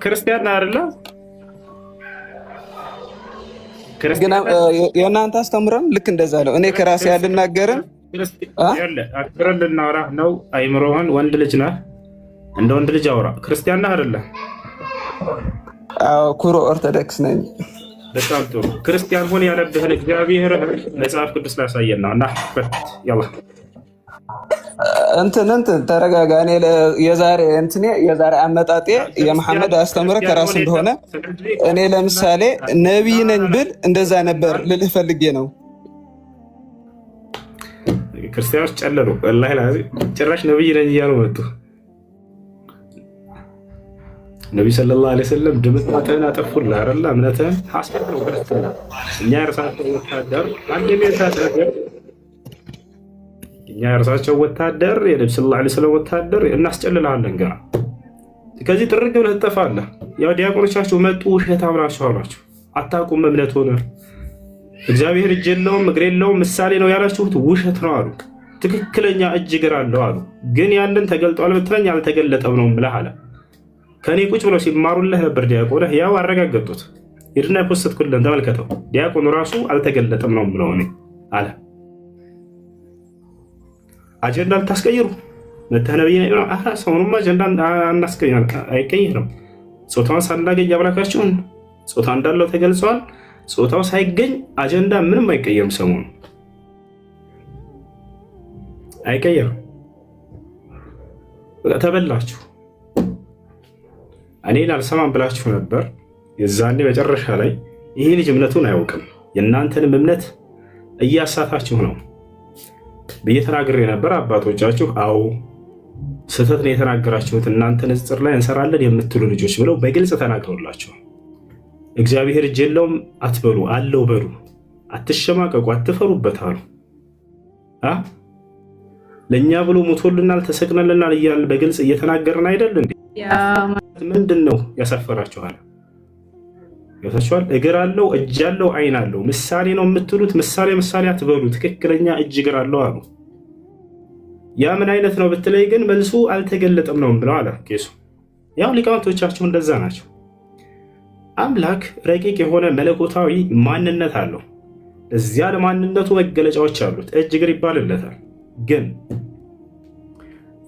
ክርስቲያን አይደለ? ግን የእናንተ አስተምረን ልክ እንደዛ ነው። እኔ ከራሴ አልናገርም። አክብረን ልናወራ ነው። አይምሮህን ወንድ ልጅ ነህ፣ እንደ ወንድ ልጅ አውራ። ክርስቲያን ነህ አይደለ? ኩሮ ኦርቶዶክስ ነኝ። በጣም ጥሩ። ክርስቲያን ሆን ያለብህን እግዚአብሔር መጽሐፍ ቅዱስ ላሳየን ነው እና ያላ እንትን ተረጋጋ። እኔ የዛሬ አመጣጤ የመሐመድ አስተምረ ከራስ እንደሆነ እኔ ለምሳሌ ነቢይ ነኝ ብል እንደዛ ነበር ልልህ ፈልጌ ነው። ክርስቲያኖች ጨለሉ። ወላሂ ጭራሽ ነቢይ ነኝ እያሉ መጡ። ነቢይ ሰለላሁ ዐለይሂ ወሰለም ድምጥማጥህን አጠፉልህ አይደለ? እምነትህን ሐሰት ነው ክርስትና። እኛ የእርሳቸው ወታደር የነብዩ ሰለላሁ ዐለይሂ ወሰለም ወታደር እናስጨልልሃለን። ገና ከዚህ ጥርግ ብለህ ትጠፋለህ። ያው ዲያቆኖቻችሁ መጡ፣ ውሸታም ናቸው አሏቸው። አታውቁም እምነት ሆነ እግዚአብሔር እጅ የለውም እግር የለውም ምሳሌ ነው ያላችሁት ውሸት ነው አሉ። ትክክለኛ እጅ እግር አለው አሉ። ግን ያንን ተገልጧል ብትለኝ አልተገለጠም ነው ብለህ አለ። ከኔ ቁጭ ብለው ሲማሩልህ ነበር ዲያቆንህ። ያው አረጋገጡት። ሂድና የፖስትኩልን ተመልከተው። ዲያቆኑ ራሱ አልተገለጠም ነው ብለው አለ። አጀንዳ ልታስቀይሩ መተህ ነብይ ነው። ሰውንም አጀንዳ አይቀይርም። ጾታውን ሳናገኝ አምላካችሁን ጾታ እንዳለው ተገልጿል። ጾታው ሳይገኝ አጀንዳ ምንም አይቀየርም። ሰሞኑ አይቀየርም። ተበላችሁ። እኔን አልሰማም ብላችሁ ነበር። የዛኔ መጨረሻ ላይ ይህ ልጅ እምነቱን አያውቅም፣ የእናንተንም እምነት እያሳታችሁ ነው ብዬ ተናግሬ ነበር። አባቶቻችሁ አዎ ስህተት ነው የተናገራችሁት፣ እናንተ ንጽጽር ላይ እንሰራለን የምትሉ ልጆች ብለው በግልጽ ተናግረውላችኋል። እግዚአብሔር እጅ የለውም አትበሉ፣ አለው በሉ። አትሸማቀቁ፣ አትፈሩበት አሉ። ለእኛ ብሎ ሞቶልናል ተሰቅነልናል እያልን በግልጽ እየተናገርን አይደል እንዴ? ምንድን ነው ያሳፈራችኋል? ገብታችኋል? እግር አለው እጅ አለው አይን አለው ምሳሌ ነው የምትሉት፣ ምሳሌ አትበሉ፣ ትክክለኛ እጅ እግር አለው አሉ። ያ ምን አይነት ነው ብትለይ ግን መልሱ አልተገለጠም ነው ብለው አለ ቄሱ። ያው ሊቃውንቶቻችሁ እንደዛ ናቸው። አምላክ ረቂቅ የሆነ መለኮታዊ ማንነት አለው። እዚያ ለማንነቱ መገለጫዎች አሉት፣ እጅ እግር ይባልለታል። ግን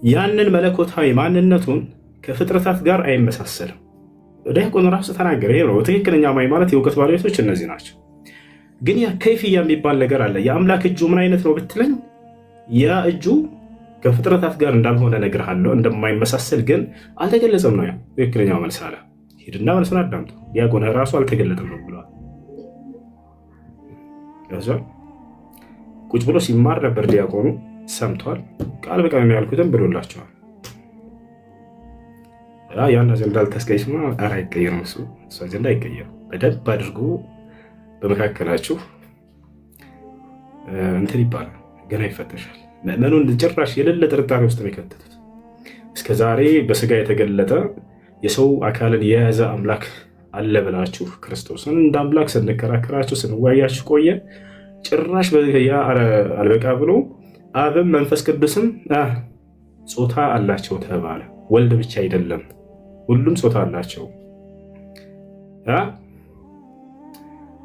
ያንን መለኮታዊ ማንነቱን ከፍጥረታት ጋር አይመሳሰልም። ዲያቆኑ ራሱ ተናገረ። ይሄ ነው ትክክለኛ ማይ ማለት የእውቀት ባለቤቶች እነዚህ ናቸው። ግን ያ ከይፍያ የሚባል ነገር አለ። የአምላክ እጁ ምን አይነት ነው ብትለኝ ያ እጁ ከፍጥረታት ጋር እንዳልሆነ እነግርሃለሁ፣ እንደማይመሳሰል ግን አልተገለጸም ነው ያ ትክክለኛው መልስ አለ። ሂድና መልሱን አዳምጡ። ዲያቆኑ ራሱ አልተገለጠም ነው ብለዋል። ቁጭ ብሎ ሲማር ነበር ዲያቆኑ፣ ሰምቷል። ቃል በቃል የሚያልኩትም ብሎላቸዋል። ያን አጀንዳ ልታስቀይስማ ኧረ አይቀየርም። እሱ አጀንዳ አይቀየርም። በደንብ አድርጎ በመካከላችሁ እንትን ይባላል፣ ገና ይፈተሻል። ምዕመኑን ጭራሽ የሌለ ጥርጣሬ ውስጥ ነው የከተቱት። እስከዛሬ በስጋ የተገለጠ የሰው አካልን የያዘ አምላክ አለ ብላችሁ ክርስቶስን እንደ አምላክ ስንከራከራችሁ ስንወያያችሁ ቆየ። ጭራሽ ያ አልበቃ ብሎ አብም መንፈስ ቅዱስም ጾታ አላቸው ተባለ። ወልድ ብቻ አይደለም ሁሉም ጾታ አላቸው።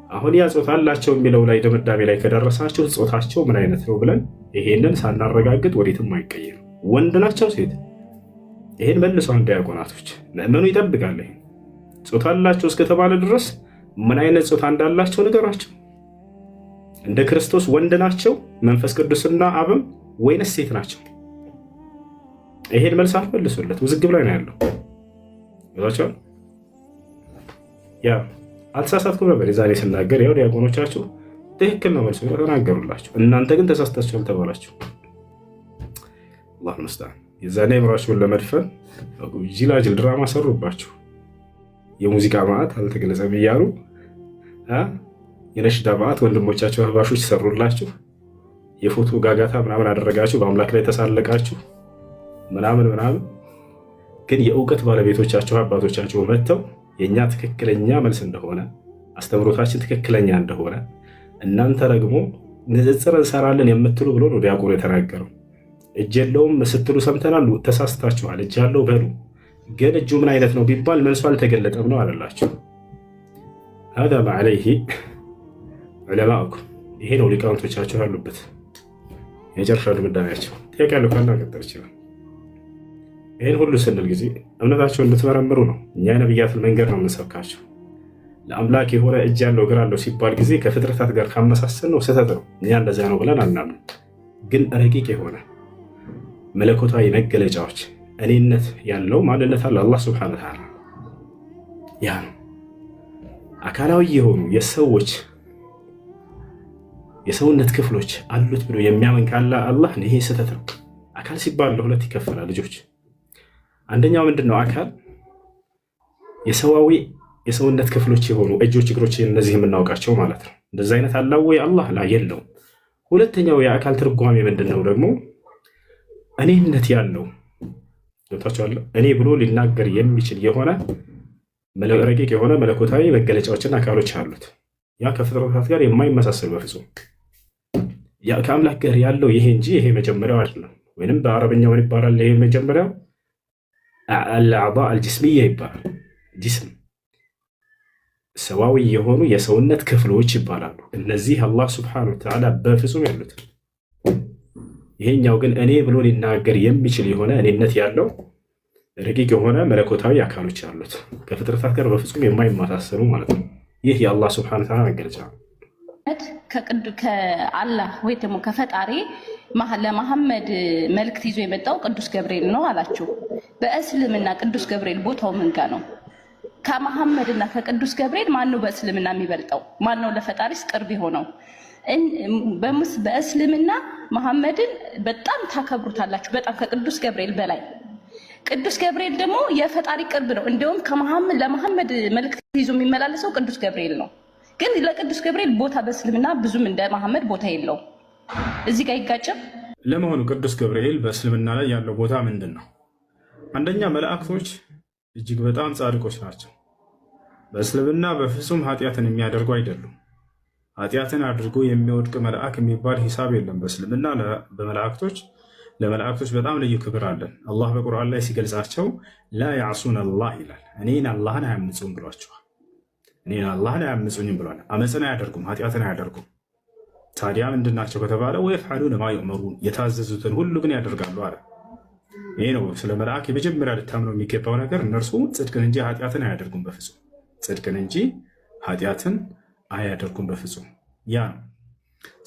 አሁን ያ ጾታ አላቸው የሚለው ላይ ድምዳሜ ላይ ከደረሳችሁ ጾታቸው ምን አይነት ነው ብለን ይሄንን ሳናረጋግጥ ወዴትም አይቀየርም። ወንድ ናቸው ሴት? ይሄን መልሰው ዲያቆናቶች ምዕመኑ ይጠብቃል። ይሄን ጾታ አላቸው እስከተባለ ድረስ ምን አይነት ጾታ እንዳላቸው ንገራቸው። እንደ ክርስቶስ ወንድ ናቸው መንፈስ ቅዱስና አብም ወይንስ ሴት ናቸው? ይሄን መልስ አልመልሱለት። ውዝግብ ላይ ነው ያለው። ይላቻው ያ አልተሳሳትኩም ነበር የዛሬ ስናገር። ያው ዲያቆኖቻችሁ ትክክል ነው መልሱ ተናገሩላችሁ። እናንተ ግን ተሳስታችኋል ተባላችሁ። አላህ መስጣን። የዛኔ አእምሯችሁን ለመድፈን ጅላጅል ድራማ ሰሩባችሁ። የሙዚቃ ማዕት አልተገለጸም እያሉ የነሽዳ ማዕት ወንድሞቻችሁ አህባሾች ሰሩላችሁ። የፎቶ ጋጋታ ምናምን አደረጋችሁ። በአምላክ ላይ ተሳለቃችሁ ምናምን። ግን የእውቀት ባለቤቶቻቸው አባቶቻቸው መጥተው የእኛ ትክክለኛ መልስ እንደሆነ አስተምሮታችን ትክክለኛ እንደሆነ እናንተ ደግሞ ንጽጽር እንሰራለን የምትሉ ብሎ ነው ዲያቆኑ የተናገረው። እጅ የለውም ስትሉ ሰምተናል። ተሳስታችኋል። እጅ ያለው በሉ። ግን እጁ ምን አይነት ነው ቢባል መልሶ አልተገለጠም ነው አላላችሁ። هذا ما عليه علماءكم ይሄ ነው ሊቃውንቶቻችሁ ያሉበት የጨረሻ ድምዳሜያቸው። ጥያቄ ያለው ካለ መቀጠል ይችላል። ይህን ሁሉ ስንል ጊዜ እምነታቸውን እንድትመረምሩ ነው። እኛ የነቢያትን መንገድ ነው የምንሰብካቸው። ለአምላክ የሆነ እጅ ያለው እግር አለው ሲባል ጊዜ ከፍጥረታት ጋር ካመሳሰል ነው ስህተት ነው። እኛ እንደዚያ ነው ብለን አናምንም። ግን ረቂቅ የሆነ መለኮታዊ መገለጫዎች እኔነት ያለው ማንነት አለ አላህ ሱብሓነሁ ወተዓላ። ያ ነው አካላዊ የሆኑ የሰውነት ክፍሎች አሉት ብሎ የሚያምን ካለ አላህ ይሄ ስህተት ነው። አካል ሲባል ለሁለት ይከፈላል ልጆች። አንደኛው ምንድን ነው? አካል የሰዋዊ የሰውነት ክፍሎች የሆኑ እጆች፣ እግሮች እነዚህ የምናውቃቸው ማለት ነው። እንደዚህ አይነት አላህ ወይ አላህ ላይ የለውም። ሁለተኛው የአካል ትርጓሜ ምንድን ነው ደግሞ? እኔነት ያለው ገብታችኋል። እኔ ብሎ ሊናገር የሚችል የሆነ ረቂቅ የሆነ መለኮታዊ መገለጫዎችና አካሎች አሉት። ያ ከፍጥረታት ጋር የማይመሳሰል በፍጹም ከአምላክ ጋር ያለው ይሄ እንጂ ይሄ መጀመሪያው አይደለም። ወይንም በአረበኛው ምን ይባላል? ይሄ መጀመሪያው አልአዕዳ አልጅስሚያ ይባላል። ጅስም ሰዋዊ የሆኑ የሰውነት ክፍሎች ይባላሉ። እነዚህ አላህ ሱብሓነሁ ወተዓላ በፍጹም ያሉት። ይሄኛው ግን እኔ ብሎ ሊናገር የሚችል የሆነ እኔነት ያለው ረቂቅ የሆነ መለኮታዊ አካሎች አሉት ከፍጥረታት ጋር በፍጹም የማይመሳሰሉ ማለት ነው። ይህ የአላህ ሱብሓነሁ ወተዓላ መገለጫ ነው። ከአላህ ወይ ደግሞ ከፈጣሪ ለመሐመድ መልእክት ይዞ የመጣው ቅዱስ ገብርኤል ነው አላችሁ። በእስልምና ቅዱስ ገብርኤል ቦታው ምን ጋ ነው? ከመሐመድ እና ከቅዱስ ገብርኤል ማን ነው በእስልምና የሚበልጠው? ማን ነው ለፈጣሪስ ቅርብ የሆነው? በእስልምና መሐመድን በጣም ታከብሩታላችሁ፣ በጣም ከቅዱስ ገብርኤል በላይ። ቅዱስ ገብርኤል ደግሞ የፈጣሪ ቅርብ ነው። እንዲሁም ለመሐመድ መልእክት ይዞ የሚመላለሰው ቅዱስ ገብርኤል ነው። ግን ለቅዱስ ገብርኤል ቦታ በእስልምና ብዙም እንደ መሐመድ ቦታ የለውም። እዚህ ጋር አይጋጭም። ለመሆኑ ቅዱስ ገብርኤል በእስልምና ላይ ያለው ቦታ ምንድን ነው? አንደኛ መላእክቶች እጅግ በጣም ጻድቆች ናቸው። በእስልምና በፍጹም ኃጢአትን የሚያደርጉ አይደሉም። ኃጢአትን አድርጎ የሚወድቅ መልአክ የሚባል ሂሳብ የለም በእስልምና። ለመላእክቶች በጣም ልዩ ክብር አለን። አላህ በቁርአን ላይ ሲገልጻቸው ላ ያዕሱን አላህ ይላል። እኔን አላህን አያምፁም ብሏቸዋል። እኔን አላህን አያምፁኝም ብሏል። አመፅን አያደርጉም፣ ኃጢአትን አያደርጉም። ታዲያ ምንድናቸው ከተባለ ወየፍዐሉነ ማ ዩእመሩን የታዘዙትን ሁሉ ግን ያደርጋሉ አለ። ይህ ነው ስለ መልአክ የመጀመሪያ ልታምነው የሚገባው ነገር። እነርሱ ጽድቅን እንጂ ኃጢአትን አያደርጉም በፍጹም። ጽድቅን እንጂ ኃጢአትን አያደርጉም በፍጹም። ያ ነው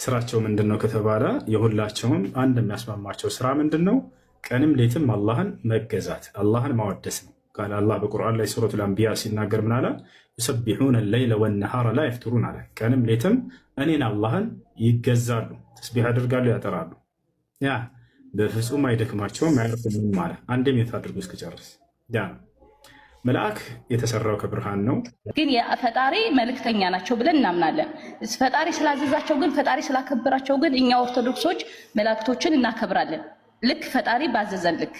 ስራቸው። ምንድን ነው ከተባለ የሁላቸውም አንድ የሚያስማማቸው ስራ ምንድን ነው? ቀንም ሌትም አላህን መገዛት፣ አላህን ማወደስ ነው። ቃል አላህ በቁርአን ላይ ሱረቱል አንቢያ ሲናገር ምን አለ? ዩሰቢሑነ ለይለ ወነሃረ ላ የፍቱሩን አለ። ቀንም ሌትም እኔን አላህን ይገዛሉ፣ ተስቢሕ ያደርጋሉ፣ ያጠራሉ። ያ በፍጹም አይደክማቸውም፣ አያርፉም ማለት አንዴ ሜት አድርጎ እስክጨርስ። ያ ነው መልአክ የተሰራው ከብርሃን ነው። ግን የፈጣሪ መልእክተኛ ናቸው ብለን እናምናለን። ፈጣሪ ስላዘዛቸው ግን ፈጣሪ ስላከበራቸው ግን እኛ ኦርቶዶክሶች መላእክቶችን እናከብራለን፣ ልክ ፈጣሪ ባዘዘን ልክ።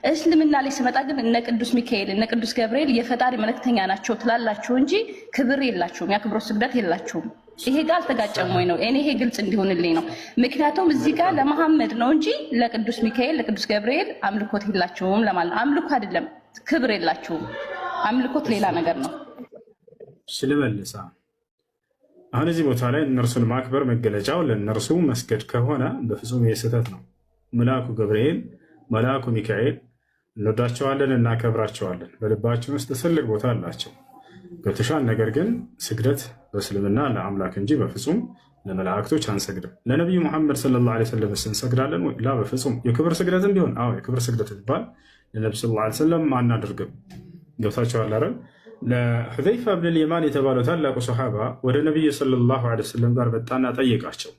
እስልምና ላይ ስመጣ ግን እነ ቅዱስ ሚካኤል እነ ቅዱስ ገብርኤል የፈጣሪ መልእክተኛ ናቸው ትላላችሁ እንጂ ክብር የላችሁም፣ የአክብሮት ስግደት የላችሁም። ይሄ ጋር አልተጋጨም ወይ ነው? እኔ ይሄ ግልጽ እንዲሆንልኝ ነው። ምክንያቱም እዚህ ጋር ለመሐመድ ነው እንጂ ለቅዱስ ሚካኤል ለቅዱስ ገብርኤል አምልኮት የላችሁም ለማለት ነው። አምልኮ አይደለም ክብር የላችሁም። አምልኮት ሌላ ነገር ነው። ስለመልሳ አሁን እዚህ ቦታ ላይ እነርሱን ማክበር መገለጫው ለእነርሱ መስገድ ከሆነ በፍጹም የስህተት ነው። መልአኩ ገብርኤል መልአኩ ሚካኤል እንወዳቸዋለን፣ እናከብራቸዋለን። በልባችን ውስጥ ትልቅ ቦታ አላቸው። ገብተሻል። ነገር ግን ስግደት በእስልምና ለአምላክ እንጂ በፍጹም ለመላእክቶች አንሰግድም። ለነቢዩ ሙሐመድ ሰለላሁ ዐለይሂ ወሰለም እንሰግዳለን ወይ? ላ በፍጹም። የክብር ስግደትም ቢሆን የክብር ስግደት ይባል ለነቢ ሰለላሁ ዐለይሂ ወሰለም አናደርግም። ገብታችኋል አይደል? ለሑዘይፋ ብን ልየማን የተባለው ታላቁ ሰሓባ ወደ ነቢዩ ሰለላሁ ዐለይሂ ወሰለም ጋር መጣና ጠየቃቸው።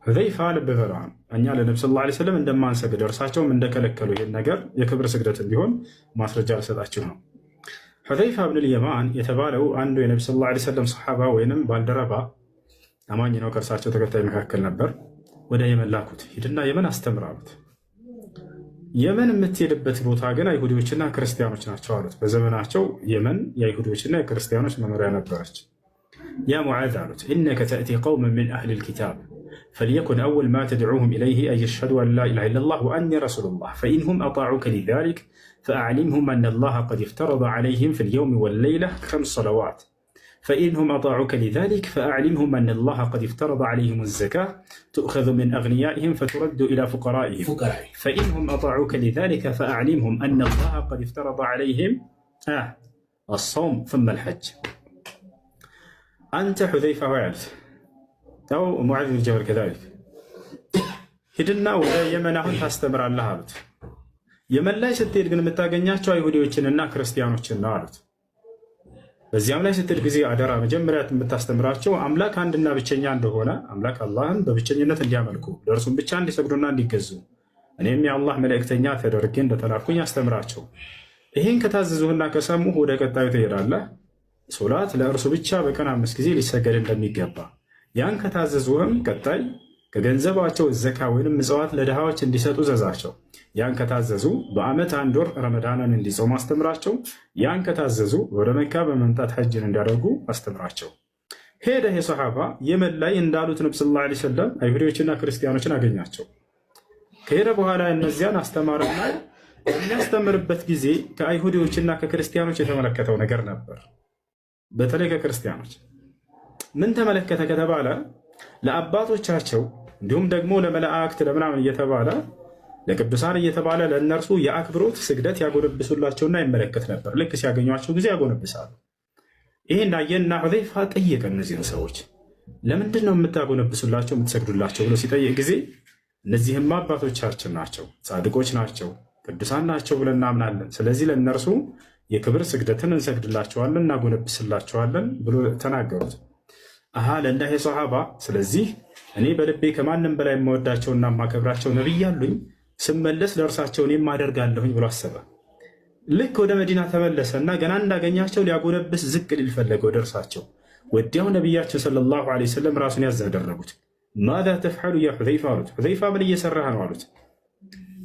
ሁዘይፋ ልብ በለዋል። እኛ ለነቢ ሰለላሁ ዐለይሂ ወሰለም እንደማንሰግድ እርሳቸውም እንደከለከሉ ይሄን ነገር የክብር ስግደት ቢሆን ማስረጃ ልሰጣችሁ ነው። ሁዘይፋ ብን ልየማን የተባለው አንዱ የነቢ ሰለላሁ ዐለይሂ ወሰለም ሰሓባ ወይንም ባልደረባ አማኝ ነው። ከእርሳቸው ተከታይ መካከል ነበር። ወደ የመን ላኩት። ሂድና የመን አስተምር አሉት። የመን የምትሄድበት ቦታ ግን አይሁዶችና ክርስቲያኖች ናቸው አሉት። በዘመናቸው የመን የአይሁዶችና የክርስቲያኖች መኖሪያ ነበረች። ያ ሙዓዝ አሉት ኢነከ ተእቲ ቀውመን ሚን አህሊል ኪታብ፣ فليكن أول ما تدعوهم إليه أن يشهدوا أن لا إله إلا الله وأني رسول الله فإنهم أطاعوك لذلك فأعلمهم أن الله قد افترض عليهم في اليوم والليلة 5 صلوات فإنهم أطاعوك لذلك فأعلمهم أن الله قد افترض عليهم الزكاة تؤخذ من أغنيائهم فترد إلى فقرائهم فإنهم أطاعوك لذلك فأعلمهم أن الله قد افترض عليهم الصوم ثم الحج. أنت حذيفة وعلت أو معاذ بن جبل كذلك ሂድና ወደ የመን አሁን ታስተምራለህ አሉት። የመን ላይ ስትሄድ ግን የምታገኛቸው አይሁዶችንና ክርስቲያኖችን ነው አሉት። በዚያም ላይ ስትሄድ ጊዜ አደራ መጀመሪያ የምታስተምራቸው አምላክ አንድና ብቸኛ እንደሆነ አምላክ አላህን በብቸኝነት እንዲያመልኩ ለእርሱም ብቻ እንዲሰግዱና እንዲገዙ እኔም የአላህ መልእክተኛ ተደርጌ እንደተላኩኝ አስተምራቸው። ይህን ከታዘዙህና ከሰሙህ ወደ ቀጣዩ ትሄዳለህ። ሶላት ለእርሱ ብቻ በቀን 5 ጊዜ ሊሰገድ እንደሚገባ ያን ከታዘዙህም ቀጣይ ከገንዘባቸው ዘካ ወይንም ምጽዋት ለድሃዎች እንዲሰጡ ዘዛቸው። ያን ከታዘዙ በዓመት 1 ወር ረመዳንን እንዲጾሙ አስተምራቸው። ያን ከታዘዙ ወደ መካ በመምጣት ሐጅን እንዲያደርጉ አስተምራቸው። ሄደ የሰሃባ የመን ላይ እንዳሉት ነብዩ ሰለላሁ ዐለይሂ ወሰለም አይሁዶችና ክርስቲያኖችን አገኛቸው። ከሄደ በኋላ እነዚያን አስተማረና የሚያስተምርበት ጊዜ ከአይሁዶችና ከክርስቲያኖች የተመለከተው ነገር ነበር። በተለይ ከክርስቲያኖች ምን ተመለከተ ከተባለ ለአባቶቻቸው እንዲሁም ደግሞ ለመላእክት ለምናምን እየተባለ ለቅዱሳን እየተባለ ለእነርሱ የአክብሮት ስግደት ያጎነብሱላቸውና ይመለከት ነበር። ልክ ሲያገኟቸው ጊዜ ያጎነብሳሉ። ይሄን አየና ሁዘይፋ ጠየቀ እነዚህን ሰዎች ለምንድን ነው የምታጎነብሱላቸው የምትሰግዱላቸው ብሎ ሲጠይቅ ጊዜ እነዚህማ አባቶቻችን ናቸው፣ ጻድቆች ናቸው፣ ቅዱሳን ናቸው ብለን እናምናለን። ስለዚህ ለእነርሱ የክብር ስግደትን እንሰግድላቸዋለን እናጎነብስላቸዋለን ብሎ ተናገሩት። ለእንዳሄ ሰሃባ ስለዚህ እኔ በልቤ ከማንም በላይ የምወዳቸውና የማከብራቸው ነብይ አሉኝ፣ ስመለስ ለእርሳቸው እኔም አደርጋለሁኝ ብሎ አሰበ። ልክ ወደ መዲና ተመለሰና ገና እንዳገኛቸው ሊያጎነብስ ዝቅ ሊል ፈለገ ወደ እርሳቸው። ወዲያው ነቢያችን ሰለላሁ ዐለይሂ ወሰለም ራሱን ያዝ አደረጉት። ማዛ ተፍዐሉ ያ ሁዘይፋ አሉት። ሁዘይፋ ምን እየሰራህ ነው አሉት።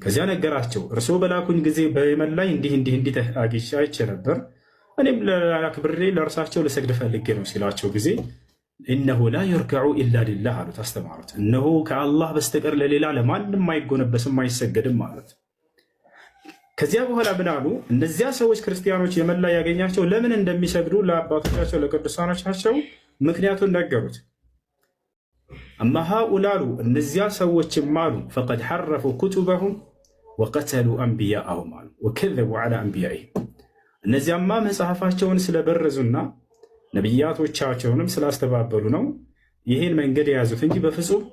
ከዚያ ነገራቸው። እርስዎ በላኩኝ ጊዜ በየመን ላይ እንዲህ አይቼ ነበር፣ እኔም ለአክብሬ ለእርሳቸው ልሰግድ ፈልጌ ነው ሲላቸው ጊዜ ኢነሁ ላ ዩርከዑ ኢላ ሊላህ አሉት። አስተማሩት። እነሆ ከአላህ በስተቀር ለሌላ ለማንም አይጎነበስም አይሰገድም ማለት። ከዚያ በኋላ ምን አሉ? እነዚያ ሰዎች ክርስቲያኖች የመን ላይ ያገኛቸው ለምን እንደሚሰግዱ ለአባቶቻቸው ለቅዱሳኖቻቸው ምክንያቱን ነገሩት። አማ ሃኡላሉ እነዚያ ሰዎችም አሉ ፈቀድ ሐረፉ ኩቱበሁም ወቀተሉ አንቢያአሁም አሉ ወከዘቡ ዐላ አንቢያኢሂም። እነዚያማ መጽሐፋቸውን ስለበረዙና ነቢያቶቻቸውንም ስላስተባበሉ ነው ይህን መንገድ የያዙት እንጂ በፍጹም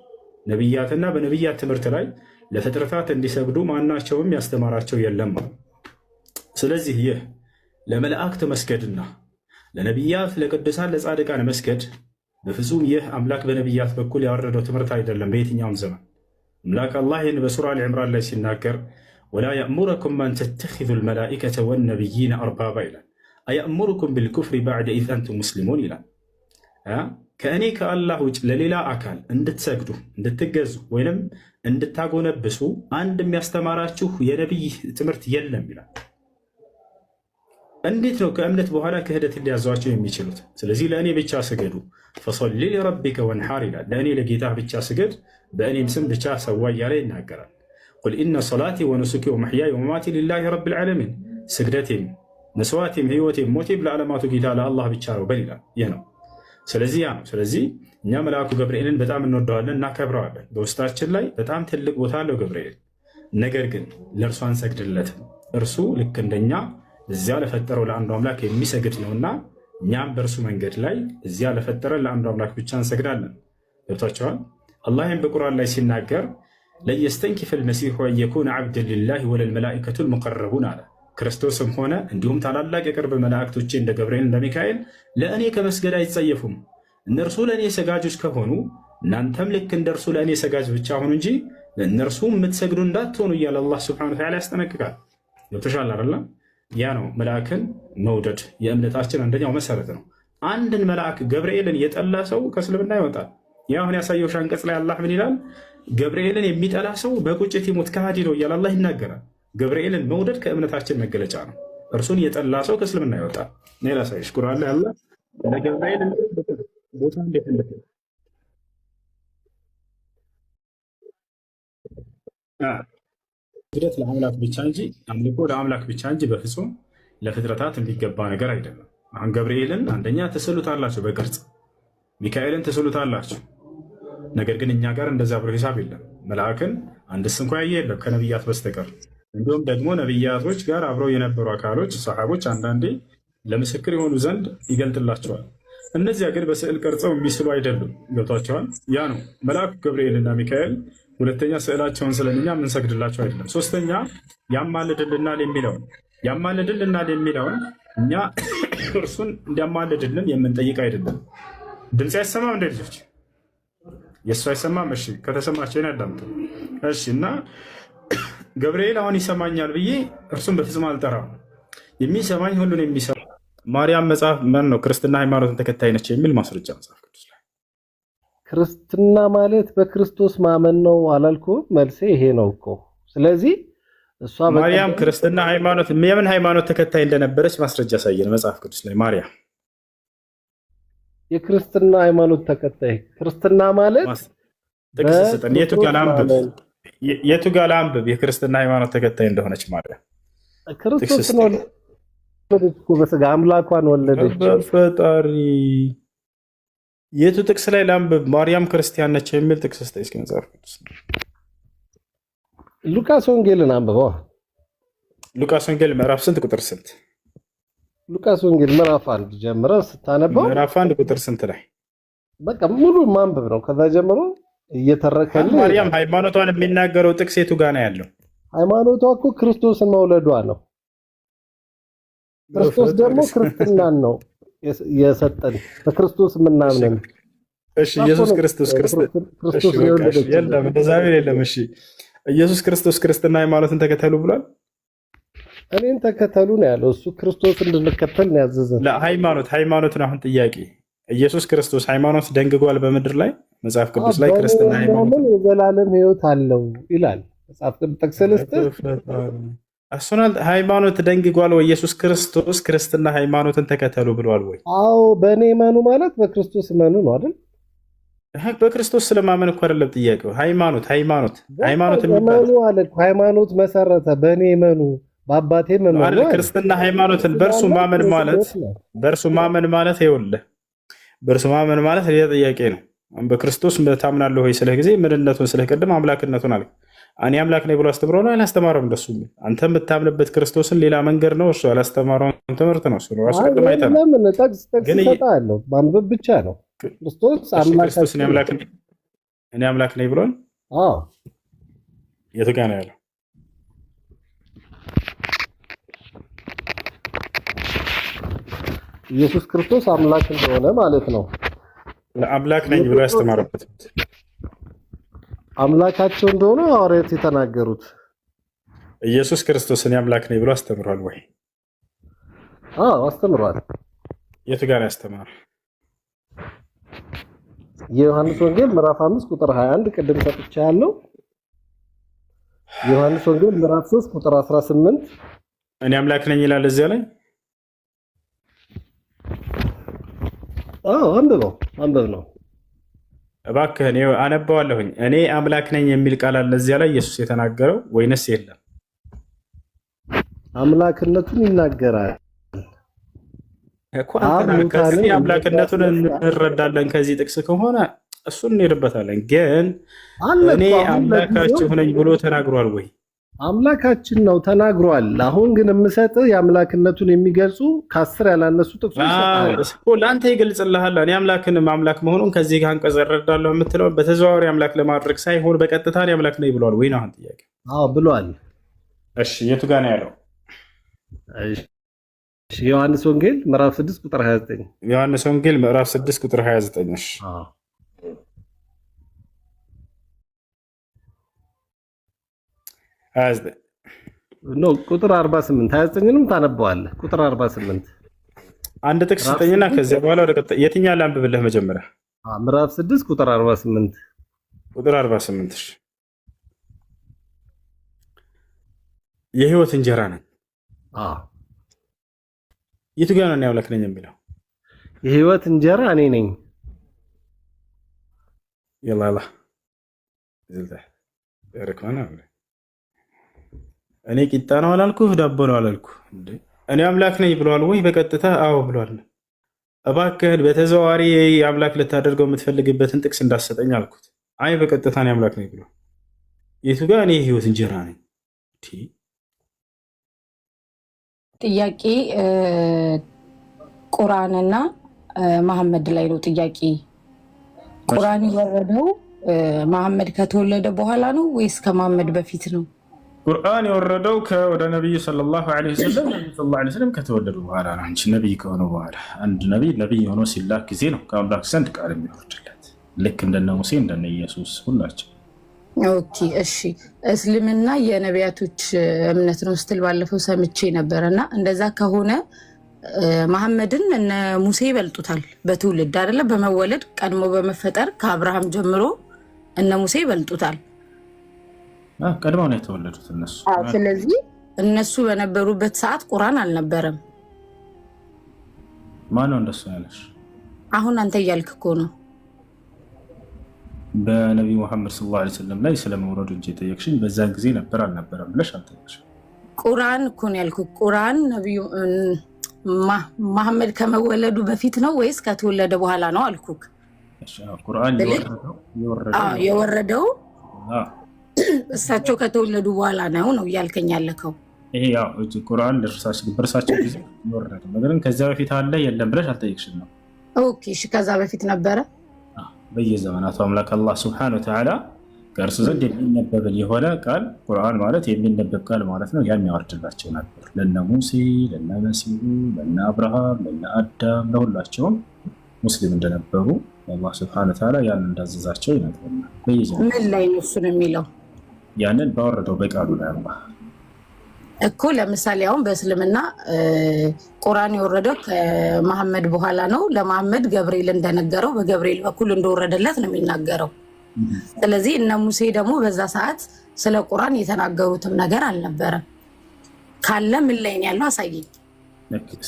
ነቢያትና በነቢያት ትምህርት ላይ ለፍጥረታት እንዲሰግዱ ማናቸውም ያስተማራቸው የለም። ስለዚህ ይህ ለመላእክት መስገድና ለነቢያት ለቅዱሳን ለጻድቃን መስገድ በፍጹም ይህ አምላክ በነቢያት በኩል ያወረደው ትምህርት አይደለም። በየትኛውም ዘመን አምላክ አላህ ይህን በሱራ አልዕምራን ላይ ሲናገር ወላ የእሙረኩም አን ተተኺዙ ልመላኢከተ ወነቢይነ አርባባ ይላል። አየእሙሩኩም ቢልኩፍሪ ባዕደ ኢዝ አንቱም ሙስሊሙን ይላል። ከእኔ ከአላህ ውጭ ለሌላ አካል እንድትሰግዱ እንድትገዙ ወይንም እንድታጎነብሱ አንድ የሚያስተማራችሁ የነቢይ ትምህርት የለም ይላል። እንዴት ነው ከእምነት በኋላ ክህደት ሊያዟቸው የሚችሉት? ስለዚህ ለእኔ ብቻ ስገዱ፣ ፈሰሊ ሊረቢከ ወንሐር ይላል። ለእኔ ለጌታ ብቻ ስገድ፣ በእኔም ስም ብቻ ሰዋ እያለ ይናገራል። ቁል ኢነ ሰላቲ ወኑሱኪ ወመሕያየ ወመማቲ ሊላሂ ረቢል ዓለሚን፣ ስግደቴም መስዋዕቴም ህይወቴም ሞቴም ለዓለማቱ ጌታ ለአላህ ብቻ ነው በል ይላል። ይህ ነው። ስለዚህ ያ ነው። ስለዚህ እኛ መልአኩ ገብርኤልን በጣም እንወደዋለን፣ እናከብረዋለን። በውስጣችን ላይ በጣም ትልቅ ቦታ አለው ገብርኤል። ነገር ግን ለእርሱ አንሰግድለትም። እርሱ ልክ እንደኛ እዚያ ለፈጠረው ለአንዱ አምላክ የሚሰግድ ነውና እኛም በእርሱ መንገድ ላይ እዚያ ለፈጠረን ለአንዱ አምላክ ብቻ እንሰግዳለን። ገብቷቸዋል። አላህም በቁርአን ላይ ሲናገር ለየስተንኪፈ ልመሲሑ አን የኩነ ዓብደን ሊላሂ ወለልመላኢከቱ ልሙቀረቡን አለ። ክርስቶስም ሆነ እንዲሁም ታላላቅ የቅርብ መላእክቶቼ እንደ ገብርኤል እንደ ሚካኤል ለእኔ ከመስገድ አይጸየፉም። እነርሱ ለእኔ ሰጋጆች ከሆኑ እናንተም ልክ እንደርሱ ለእኔ ሰጋጅ ብቻ ሆኑ እንጂ ለእነርሱ የምትሰግዱ እንዳትሆኑ እያለ አላህ ሱብሓነሁ ወተዓላ ያስጠነቅቃል። ገብቶሻል አይደለም? ያ ነው መልአክን መውደድ የእምነታችን አንደኛው መሰረት ነው። አንድን መልአክ ገብርኤልን የጠላ ሰው ከእስልምና ይወጣል። ያ አሁን ያሳየው አንቀጽ ላይ አላህ ምን ይላል? ገብርኤልን የሚጠላ ሰው በቁጭት ይሞት ከሃዲ ነው እያለ አላህ ይናገራል። ገብርኤልን መውደድ ከእምነታችን መገለጫ ነው። እርሱን የጠላ ሰው ከእስልምና ይወጣል። ሌላ ሳይሽ ቁርአን ላይ አላህ ለገብርኤል ቦታ እንዴት እንደተ ስግደት ለአምላክ ብቻ እንጂ አምልኮ ለአምላክ ብቻ እንጂ በፍጹም ለፍጥረታት የሚገባ ነገር አይደለም። አሁን ገብርኤልን አንደኛ ትስሉታላችሁ በቅርጽ ሚካኤልን ትስሉታላችሁ። ነገር ግን እኛ ጋር እንደዛ ብሎ ሂሳብ የለም። መልአክን አንድስ እንኳ ያየ የለም ከነቢያት በስተቀር። እንዲሁም ደግሞ ነቢያቶች ጋር አብረው የነበሩ አካሎች ሰሓቦች አንዳንዴ ለምስክር የሆኑ ዘንድ ይገልጥላቸዋል። እነዚያ ግን በስዕል ቀርጸው የሚስሉ አይደሉም። ገብቷቸዋል። ያ ነው መልአኩ ገብርኤልና ሚካኤል። ሁለተኛ ስዕላቸውን ስለኛ የምንሰግድላቸው አይደለም። ሶስተኛ ያማልድልናል የሚለውን እኛ እርሱን እንዲያማልድልን የምንጠይቅ አይደለም። ድምፅ አይሰማም እንደ ልጆች የእሱ አይሰማም። እሺ ከተሰማቸው ያዳምጡ። እሺ እና ገብርኤል አሁን ይሰማኛል ብዬ እርሱን በፍጹም አልጠራም። የሚሰማኝ ሁሉን የሚሰማ ማርያም መጽሐፍ ማን ነው ክርስትና ሃይማኖትን ተከታይ ነች የሚል ማስረጃ መጽሐፍ ቅዱስ ላይ። ክርስትና ማለት በክርስቶስ ማመን ነው አላልኩም? መልሴ ይሄ ነው እኮ። ስለዚህ እሷ ማርያም ክርስትና ሃይማኖት የምን ሃይማኖት ተከታይ እንደነበረች ማስረጃ ያሳየን መጽሐፍ ቅዱስ ላይ። ማርያም የክርስትና ሃይማኖት ተከታይ ክርስትና ማለት ጥቅስ ሰጠን። የቱ ጋር ላንብብ የክርስትና ሃይማኖት ተከታይ እንደሆነች ማርያም? ክርስቶስ ነው እኮ በስጋ አምላኳን ወለደች። በፈጣሪ የቱ ጥቅስ ላይ ላንብብ? ማርያም ክርስቲያን ነች የሚል ጥቅስ ስጠኝ እስኪ መጽሐፍ ቅዱስ። ሉቃስ ወንጌልን አንብበው። ሉቃስ ወንጌል ምዕራፍ ስንት ቁጥር ስንት? ሉቃስ ወንጌል ምዕራፍ 1 ጀምረህ ስታነበው ምዕራፍ 1 ቁጥር ስንት ላይ? በቃ ሙሉ ማንበብ ነው። ከዛ ጀምሮ እየተረከልህ ማርያም ሃይማኖቷን የሚናገረው ጥቅስ የቱ ጋር ነው ያለው? ሃይማኖቷ እኮ ክርስቶስን መውለዷ ነው። ክርስቶስ ደግሞ ክርስትናን ነው የሰጠን። በክርስቶስ የምናምነን። እሺ ኢየሱስ ክርስቶስ የለም እንደዛ የለም። እሺ ኢየሱስ ክርስቶስ ክርስትና ሃይማኖትን ተከተሉ ብሏል። እኔን ተከተሉ ነው ያለው። እሱ ክርስቶስ እንድንከተል ነው ያዘዘን። ሃይማኖትን አሁን ጥያቄ ኢየሱስ ክርስቶስ ሃይማኖት ደንግጓል በምድር ላይ መጽሐፍ ቅዱስ ላይ ክርስትና ሃይማኖት የዘላለም ሕይወት አለው ይላል መጽሐፍ ቅዱስ። ተክሰለስተ እሱናል ሃይማኖት ደንግጓል ወይ? ኢየሱስ ክርስቶስ ክርስትና ሃይማኖትን ተከተሉ ብሏል ወይ? አዎ በእኔ እመኑ ማለት በክርስቶስ እመኑ ነው አይደል? በክርስቶስ ስለማመን እኮ አይደለም ጥያቄው። ሃይማኖት እመኑ አለ። ሃይማኖት መሰረተ። በእኔ እመኑ በአባቴ እመኑ አለ። ክርስትና ሃይማኖትን በእርሱ ማመን ማለት ይኸውልህ፣ በእርሱ ማመን ማለት ሌላ ጥያቄ ነው። በክርስቶስ ታምናለህ ወይ ስለ ጊዜ ምንነቱን ስለቀደም አምላክነቱን አለ። እኔ አምላክ ነኝ ብሎ አስተምሮ ነው አላስተማረም? እንደሱ አንተ የምታምንበት ክርስቶስን ሌላ መንገድ ነው። እሱ አላስተማረውን ትምህርት ነው። እሱ አስቀድሞ አይተናል። ለምን ጠቅስ ሰጣለሁ? ማንበብ ብቻ ነው። ክርስቶስ እኔ አምላክ ነኝ ብሎን። አዎ የቱ ጋር ነው ያለው? ኢየሱስ ክርስቶስ አምላክ እንደሆነ ማለት ነው። አምላክ ነኝ ብሎ ያስተማረበት አምላካቸው እንደሆነ ሐዋርያት የተናገሩት። ኢየሱስ ክርስቶስ እኔ አምላክ ነኝ ብሎ አስተምሯል ወይ? አዎ አስተምሯል። የቱ ጋር ያስተምራል? የዮሐንስ ወንጌል ምዕራፍ 5 ቁጥር 21 ቅድም ሰጥቻለሁ። የዮሐንስ ወንጌል ምዕራፍ 3 ቁጥር 18 እኔ አምላክ ነኝ ይላል እዚያ ላይ። አዎ አንብብ ነው እባክህ። እኔ አነባዋለሁኝ። እኔ አምላክ ነኝ የሚል ቃል አለ እዚያ ላይ ኢየሱስ የተናገረው ወይንስ የለም? አምላክነቱን ይናገራል እኮ። አምላክነቱን እንረዳለን ከዚህ ጥቅስ ከሆነ እሱን እንሄድበታለን። ግን እኔ አምላካችሁ ነኝ ብሎ ተናግሯል ወይ? አምላካችን ነው ተናግሯል። አሁን ግን የምሰጥህ የአምላክነቱን የሚገልጹ ከ10 ያላነሱ ጥቅሶች ለአንተ ይገልጽልሃል። እኔ አምላክ መሆኑን ከዚህ ጋር አንቀጽ እረዳለሁ የምትለው በተዘዋዋሪ አምላክ ለማድረግ ሳይሆን በቀጥታ እኔ አምላክ ነኝ ብሏል ወይ ነው አሁን ጥያቄ? አዎ ብሏል። እሺ የቱ ጋር ነው ያለው? ዮሐንስ ወንጌል ምዕራፍ 6 ቁጥር 29። ዮሐንስ ወንጌል ምዕራፍ 6 ቁጥር 29። እሺ ኖ ቁጥር 48 29ንም ታነበዋለህ። ቁጥር 48 አንድ ጥቅስ ስጠኝና ከዚያ በኋላ ወደ ቀጣይ የትኛው ላንብብልህ? መጀመሪያ ምዕራፍ 6 ቁጥር 48 ቁጥር 48 እሺ። የህይወት እንጀራ ነኝ። የቱ ጋር ነው አምላክ ነኝ የሚለው? የህይወት እንጀራ እኔ ነኝ። يلا يلا يركبنا እኔ ቂጣ ነው አላልኩህ፣ ዳቦ ነው አላልኩህ። እኔ አምላክ ነኝ ብሏል ወይ? በቀጥታ አዎ ብሏል። እባክህን በተዘዋዋሪ አምላክ ልታደርገው የምትፈልግበትን ጥቅስ እንዳሰጠኝ አልኩት። አይ በቀጥታ እኔ አምላክ ነኝ ብሏል። የቱ ጋር እኔ የህይወት እንጀራ ነኝ? ጥያቄ ቁርአንና መሐመድ ላይ ነው ጥያቄ። ቁርአን የወረደው መሐመድ ከተወለደ በኋላ ነው ወይስ ከመሐመድ በፊት ነው? ቁርአን የወረደው ወደ ነቢዩ ሰለላሁ ዐለይሂ ወሰለም ከተወለዱ በኋላ ነው እንጂ ነቢይ ከሆነ በኋላ። አንድ ነቢይ ሆኖ ሲላክ ጊዜ ነው ከአምላክ ዘንድ ቃል የሚወርድለት፣ ልክ እንደነ ሙሴ እንደነ ኢየሱስ ሁላቸው። ኦኬ እሺ። እስልምና የነቢያቶች እምነት ነው ስትል ባለፈው ሰምቼ ነበር እና እንደዛ ከሆነ መሐመድን እነ ሙሴ ይበልጡታል በትውልድ አይደለ? በመወለድ ቀድሞ በመፈጠር ከአብርሃም ጀምሮ እነ ሙሴ ይበልጡታል። ቀድመው ነው የተወለዱት እነሱ። ስለዚህ እነሱ በነበሩበት ሰዓት ቁርአን አልነበረም። ማነው እንደሱ ያለሽ? አሁን አንተ እያልክ እኮ ነው። በነቢዩ መሐመድ ሰለላሁ ዐለይሂ ወሰለም ላይ ስለመውረዱ እንጂ የጠየቅሽኝ በዛን ጊዜ ነበር አልነበረም ብለሽ አልጠየቅሽም። ቁርአን እኮ ነው ያልኩት። ቁርአን ነቢዩ መሐመድ ከመወለዱ በፊት ነው ወይስ ከተወለደ በኋላ ነው አልኩክ። ቁርአን የወረደው እሳቸው ከተወለዱ በኋላ ነው እያልከኝ ያለከው። ይሄ ያው ቁርአን በእርሳቸው ጊዜ የወረደው ነገር ግን ከዚያ በፊት አለ የለም ብለሽ አልጠየቅሽም ነው። ኦኬ እሺ። ከዛ በፊት ነበረ። በየዘመናቱ አምላክ አላህ ሱብሓነሁ ወተዓላ ከእርሱ ዘንድ የሚነበብ የሆነ ቃል ቁርአን ማለት የሚነበብ ቃል ማለት ነው። ያን ያወርድላቸው ነበር ለነ ሙሴ፣ ለነ መሲሁ፣ ለነ አብርሃም፣ ለነ አዳም፣ ለሁላቸውም ሙስሊም እንደነበሩ አላህ ሱብሓነሁ ወተዓላ ያን እንዳዘዛቸው ይነግረናል። ምን ላይ ነው እሱን የሚለው? ያንን ባወረደው በቃሉ ላይ አላህ እኮ ለምሳሌ አሁን በእስልምና ቁርአን የወረደው ከመሐመድ በኋላ ነው። ለመሐመድ ገብርኤል እንደነገረው በገብርኤል በኩል እንደወረደለት ነው የሚናገረው። ስለዚህ እነ ሙሴ ደግሞ በዛ ሰዓት ስለ ቁርአን የተናገሩትም ነገር አልነበረም። ካለ ምን ላይ ነው ያለው? አሳየኝ።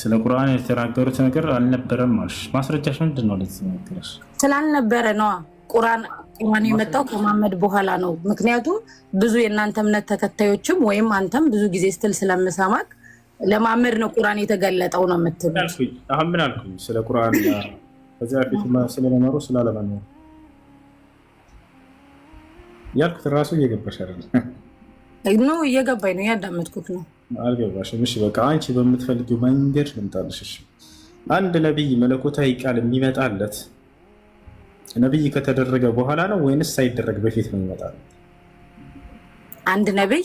ስለ ቁርአን የተናገሩት ነገር አልነበረም ማለት ማስረጃሽ ምንድን ነው? ለዚህ ነገር ስላልነበረ ነው። ቁርአን የመጣው ከመሐመድ በኋላ ነው። ምክንያቱም ብዙ የእናንተ እምነት ተከታዮችም ወይም አንተም ብዙ ጊዜ ስትል ስለምሰማክ ለመሐመድ ነው ቁርአን የተገለጠው ነው የምትሉት። አሁን ምን አልኩኝ? ስለ ቁርአን ከዚያ በፊት ስለመኖሩ ስላለመኖሩ ያልኩት ራሱ እየገባሽ አይደል? ነው እየገባኝ ነው፣ ያዳመጥኩት ነው። አልገባሽም? እሺ በቃ አንቺ በምትፈልጊው መንገድ ልምጣልሽ። እሺ አንድ ነቢይ መለኮታዊ ቃል የሚመጣለት ነቢይ ከተደረገ በኋላ ነው ወይንስ ሳይደረግ በፊት ነው የሚመጣለት? አንድ ነቢይ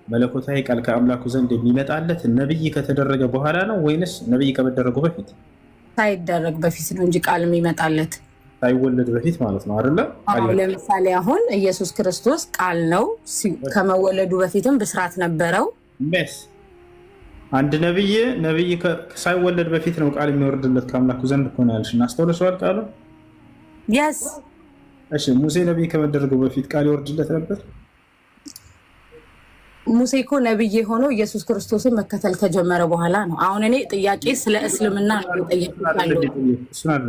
መለኮታዊ ቃል ከአምላኩ ዘንድ የሚመጣለት ነቢይ ከተደረገ በኋላ ነው ወይንስ ነቢይ ከመደረጉ በፊት? ሳይደረግ በፊት ነው እንጂ ቃል የሚመጣለት ሳይወለድ በፊት ማለት ነው አይደለ? ለምሳሌ አሁን ኢየሱስ ክርስቶስ ቃል ነው። ከመወለዱ በፊትም ብስራት ነበረው። አንድ ነቢይ ሳይወለድ በፊት ነው ቃል የሚወርድለት ከአምላኩ ዘንድ እኮ ነው ያልሽ። እናስተውለሽዋል ቃሉ? የስ እሺ ሙሴ ነቢይ ከመደረጉ በፊት ቃል ይወርድለት ነበር? ሙሴ እኮ ነብይ ሆኖ ኢየሱስ ክርስቶስን መከተል ከጀመረ በኋላ ነው። አሁን እኔ ጥያቄ ስለ እስልምና ነው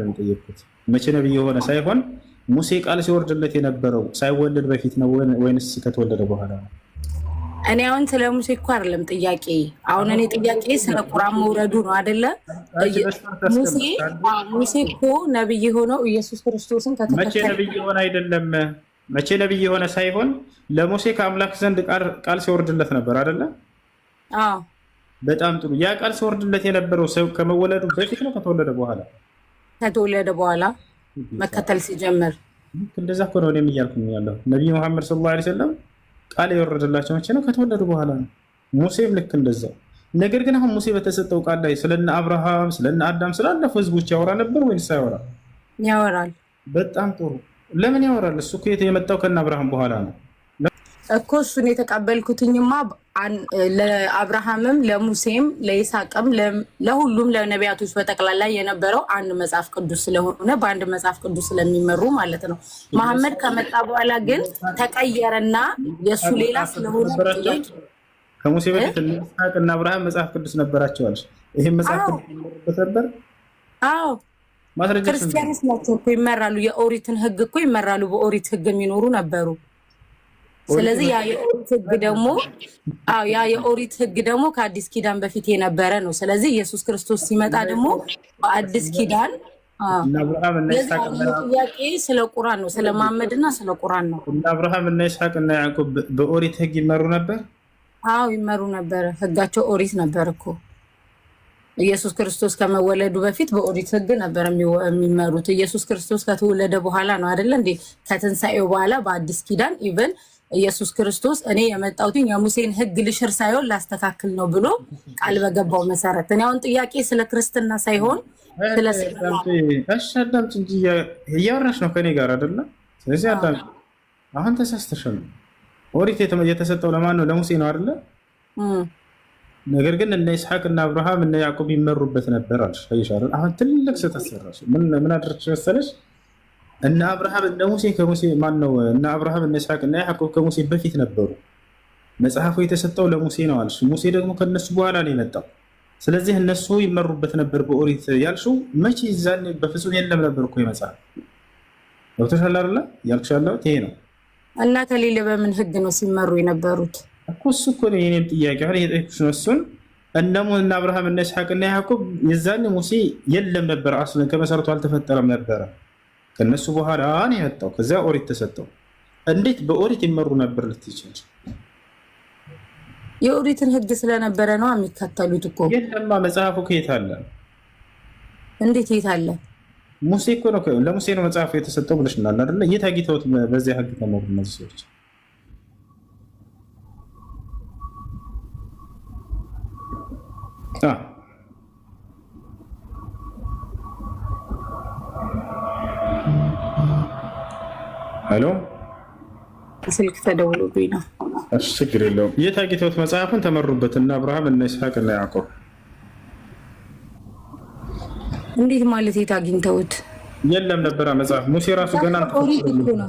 የጠየኩት። መቼ ነብይ የሆነ ሳይሆን ሙሴ ቃል ሲወርድለት የነበረው ሳይወለድ በፊት ነው ወይንስ ከተወለደ በኋላ ነው? እኔ አሁን ስለ ሙሴ እኮ አይደለም ጥያቄ። አሁን እኔ ጥያቄ ስለ ቁርአን መውረዱ ነው አይደለ? ሙሴ እኮ ነብይ ሆኖ ኢየሱስ ክርስቶስን ከተከተለ መቼ ነብይ የሆነ አይደለም። መቼ ነብይ የሆነ ሳይሆን ለሙሴ ከአምላክ ዘንድ ቃል ሲወርድለት ነበር አይደለ? አዎ በጣም ጥሩ። ያ ቃል ሲወርድለት የነበረው ሰው ከመወለዱ በፊት ነው ከተወለደ በኋላ? ከተወለደ በኋላ መከተል ሲጀምር። እንደዛ እኮ ነው እኔም እያልኩኝ ያለው። ነብዩ መሐመድ ሰለላሁ ዐለይሂ ወሰለም ቃል የወረደላቸው መቼ ነው? ከተወለዱ በኋላ ነው። ሙሴም ልክ እንደዛው። ነገር ግን አሁን ሙሴ በተሰጠው ቃል ላይ ስለነ አብርሃም ስለነ አዳም ስላለፉ ህዝቦች ያወራ ነበር ወይስ አይወራ? ያወራል። በጣም ጥሩ። ለምን ያወራል? እሱ እኮ የመጣው ከነ አብርሃም በኋላ ነው እኮ። እሱን የተቀበልኩትኝማ ለአብርሃምም ለሙሴም ለይስሐቅም ለሁሉም ለነቢያቶች በጠቅላላ የነበረው አንድ መጽሐፍ ቅዱስ ስለሆነ በአንድ መጽሐፍ ቅዱስ ስለሚመሩ ማለት ነው። መሐመድ ከመጣ በኋላ ግን ተቀየረና የእሱ ሌላ ስለሆነ ከሙሴ በፊት ይስሐቅና አብርሃም መጽሐፍ ቅዱስ ነበራቸዋል። ይህም መጽሐፍ ቅዱስ ነበር። አዎ ክርስቲያኖች ናቸው እኮ ይመራሉ። የኦሪትን ህግ እኮ ይመራሉ። በኦሪት ህግ የሚኖሩ ነበሩ። ስለዚህ ያ የኦሪት ህግ ደግሞ ያ የኦሪት ህግ ደግሞ ከአዲስ ኪዳን በፊት የነበረ ነው። ስለዚህ ኢየሱስ ክርስቶስ ሲመጣ ደግሞ በአዲስ ኪዳን አብርሃም እና ይስሐቅ ጥያቄ ስለ ቁርአን ነው፣ ስለ መሐመድና ስለ ቁርአን ነው። አብርሃም እና ይስሐቅ እና ያዕቆብ በኦሪት ህግ ይመሩ ነበር? አዎ ይመሩ ነበር። ህጋቸው ኦሪት ነበር እኮ። ኢየሱስ ክርስቶስ ከመወለዱ በፊት በኦሪት ህግ ነበር የሚመሩት። ኢየሱስ ክርስቶስ ከተወለደ በኋላ ነው አይደለ እንዴ? ከትንሳኤው በኋላ በአዲስ ኪዳን ኢቨን ኢየሱስ ክርስቶስ እኔ የመጣሁት የሙሴን ህግ ልሽር ሳይሆን ላስተካክል ነው ብሎ ቃል በገባው መሰረት። እኔ አሁን ጥያቄ ስለ ክርስትና ሳይሆን ስለ አዳምጪ እንጂ እያወራሽ ነው ከኔ ጋር አይደለ? ስለዚህ አዳምጪ። አሁን ተሳስተሻል። ኦሪት የተሰጠው ለማን ነው? ለሙሴ ነው አይደለ? ነገር ግን እነ ይስሐቅ እና አብርሃም እና ያዕቆብ ይመሩበት ነበር አልሽ። አይሻል? አሁን ትልቅ ስህተት ሰራሽ። ምን አድርግሽ መሰለሽ? እነ አብርሃም እነ ሙሴ ከሙሴ ማን ነው? እነ አብርሃም እነ ይስሐቅ እና ያዕቆብ ከሙሴ በፊት ነበሩ። መጽሐፉ የተሰጠው ለሙሴ ነው አልሽ። ሙሴ ደግሞ ከነሱ በኋላ ነው የመጣው። ስለዚህ እነሱ ይመሩበት ነበር በኦሪት ያልሽው መቼ? ዛኔ በፍጹም የለም ነበር እኮ የመጽሐፍ ገብቶሻል አይደለ? ያልኩሻለሁ ይሄ ነው። እና ከሌለ በምን ህግ ነው ሲመሩ የነበሩት እኮ? እሱ እኮ ነው የኔም ጥያቄ። አሁን የጠየኩሽ ነው እሱን። እነ አብርሃም እነ ይስሐቅ እና ያዕቆብ የዛኔ ሙሴ የለም ነበር፣ አስለን ከመሰረቱ አልተፈጠረም ነበረ። ከነሱ በኋላ ነው የመጣው። ከዚያ ኦሪት ተሰጠው። እንዴት በኦሪት ይመሩ ነበር ልትይችል? የኦሪትን ህግ ስለነበረ ነው የሚከተሉት እኮ። የለማ መጽሐፉ ከየት አለ? እንዴት የት አለ? ሙሴ እኮ ነው፣ ለሙሴ ነው መጽሐፉ የተሰጠው ብለሽናል አይደለ? የት አግኝተውት በዚያ ህግ ተመሩ እነዚህ ሰዎች? ሄሎ፣ ስልክ ተደውሎብኝ ነው። እሺ ችግር የለውም። የት አግኝተውት መጽሐፉን ተመሩበት? እና አብርሃም እና ይስሐቅ እና ያዕቆብ። እንዴት ማለት የት አግኝተውት? የለም ነበረ መጽሐፍ። ሙሴ ራሱ ገና ኦሪት እኮ ነው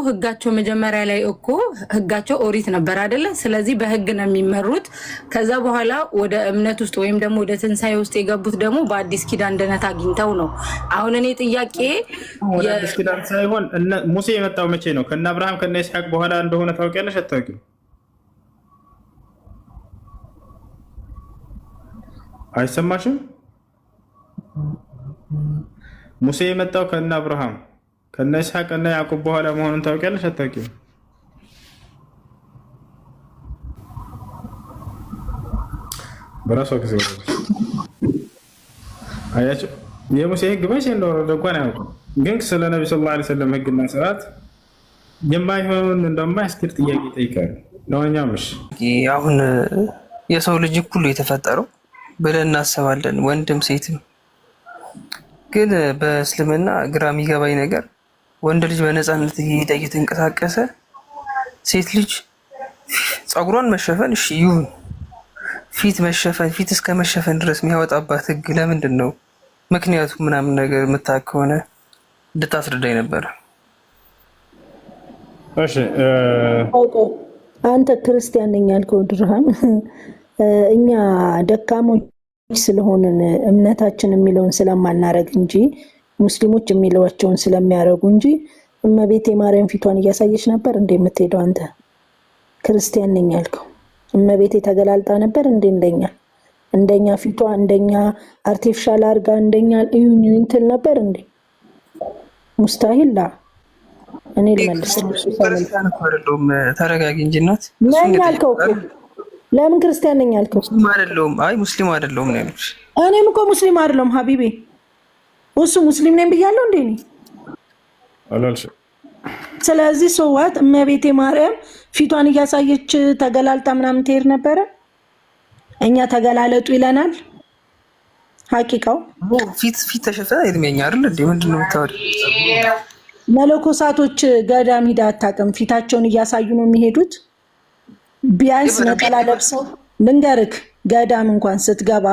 ህጋቸው መጀመሪያ ላይ እኮ ህጋቸው ኦሪት ነበር አይደለ? ስለዚህ በህግ ነው የሚመሩት። ከዛ በኋላ ወደ እምነት ውስጥ ወይም ደግሞ ወደ ትንሳኤ ውስጥ የገቡት ደግሞ በአዲስ ኪዳን ድነት አግኝተው ነው። አሁን እኔ ጥያቄ ወደ አዲስ ኪዳን ሳይሆን ሙሴ የመጣው መቼ ነው? ከነ አብርሃም ከነ ይስሐቅ በኋላ እንደሆነ ታውቂያለሽ አታውቂም? አይሰማሽም? ሙሴ የመጣው ከነ አብርሃም ከነ ይስሐቅ እና ያዕቆብ በኋላ መሆኑን ታውቂያለሽ አታውቂም? በራሷ ጊዜ አያቸው። የሙሴ ህግ መቼ እንደወረደ እንኳን አያውቁም። ግን ስለ ነቢ ሰለላሁ ዐለይሂ ወሰለም ህግና ስርዓት የማይሆን እንደማያስኬድ ጥያቄ ይጠይቃሉ። ለማንኛውም አሁን የሰው ልጅ እኩል የተፈጠረው ብለን እናስባለን፣ ወንድም ሴትም። ግን በእስልምና ግራ የሚገባኝ ነገር ወንድ ልጅ በነፃነት እየሄደ እየተንቀሳቀሰ ሴት ልጅ ፀጉሯን መሸፈን እሺ ይሁን፣ ፊት መሸፈን ፊት እስከ መሸፈን ድረስ የሚያወጣባት ህግ ለምንድን ነው? ምክንያቱ ምናምን ነገር የምታውቅ ከሆነ እንድታስረዳኝ ነበር። እሺ አንተ ክርስቲያን ነኝ ያልከው ድርሃም እኛ ደካሞች ስለሆንን እምነታችን የሚለውን ስለማናረግ እንጂ ሙስሊሞች የሚለዋቸውን ስለሚያረጉ እንጂ እመቤቴ ማርያም ፊቷን እያሳየች ነበር እንደ የምትሄደው። አንተ ክርስቲያን ነኝ ያልከው እመቤቴ ተገላልጣ ነበር እንደኛ ፊቷ እንደኛ አርቲፊሻል አርጋ እንደኛ እዩኝ እንትን ነበር እንዴ? ሙስታሂል ላ እኔ ልመልስልሽ አይደለም። ተረጋጊ እንጂ እናት። ምን ያልከው እኮ ለምን ክርስቲያን ነኝ ያልከው? ሙስሊም አይደለም። አይ ሙስሊም አይደለም ነው ያልኩሽ። እኔም እኮ ሙስሊም አይደለም ሀቢቤ። እሱ ሙስሊም ነኝ ብያለሁ እንዴ እኔ አላልሽ? ስለዚህ ሰዋት እመቤቴ ማርያም ፊቷን እያሳየች ተገላልጣ ምናምን ትሄድ ነበረ። እኛ ተገላለጡ ይለናል ሐቂቃው። ፊት ተሸፈነ እድሜኛ አይደል እንዴ? ምንድነው የምታወሪው? መለኮሳቶች ገዳም ሂዳ አታውቅም። ፊታቸውን እያሳዩ ነው የሚሄዱት። ቢያንስ ነጠላ ለብሰው ልንገርክ፣ ገዳም እንኳን ስትገባ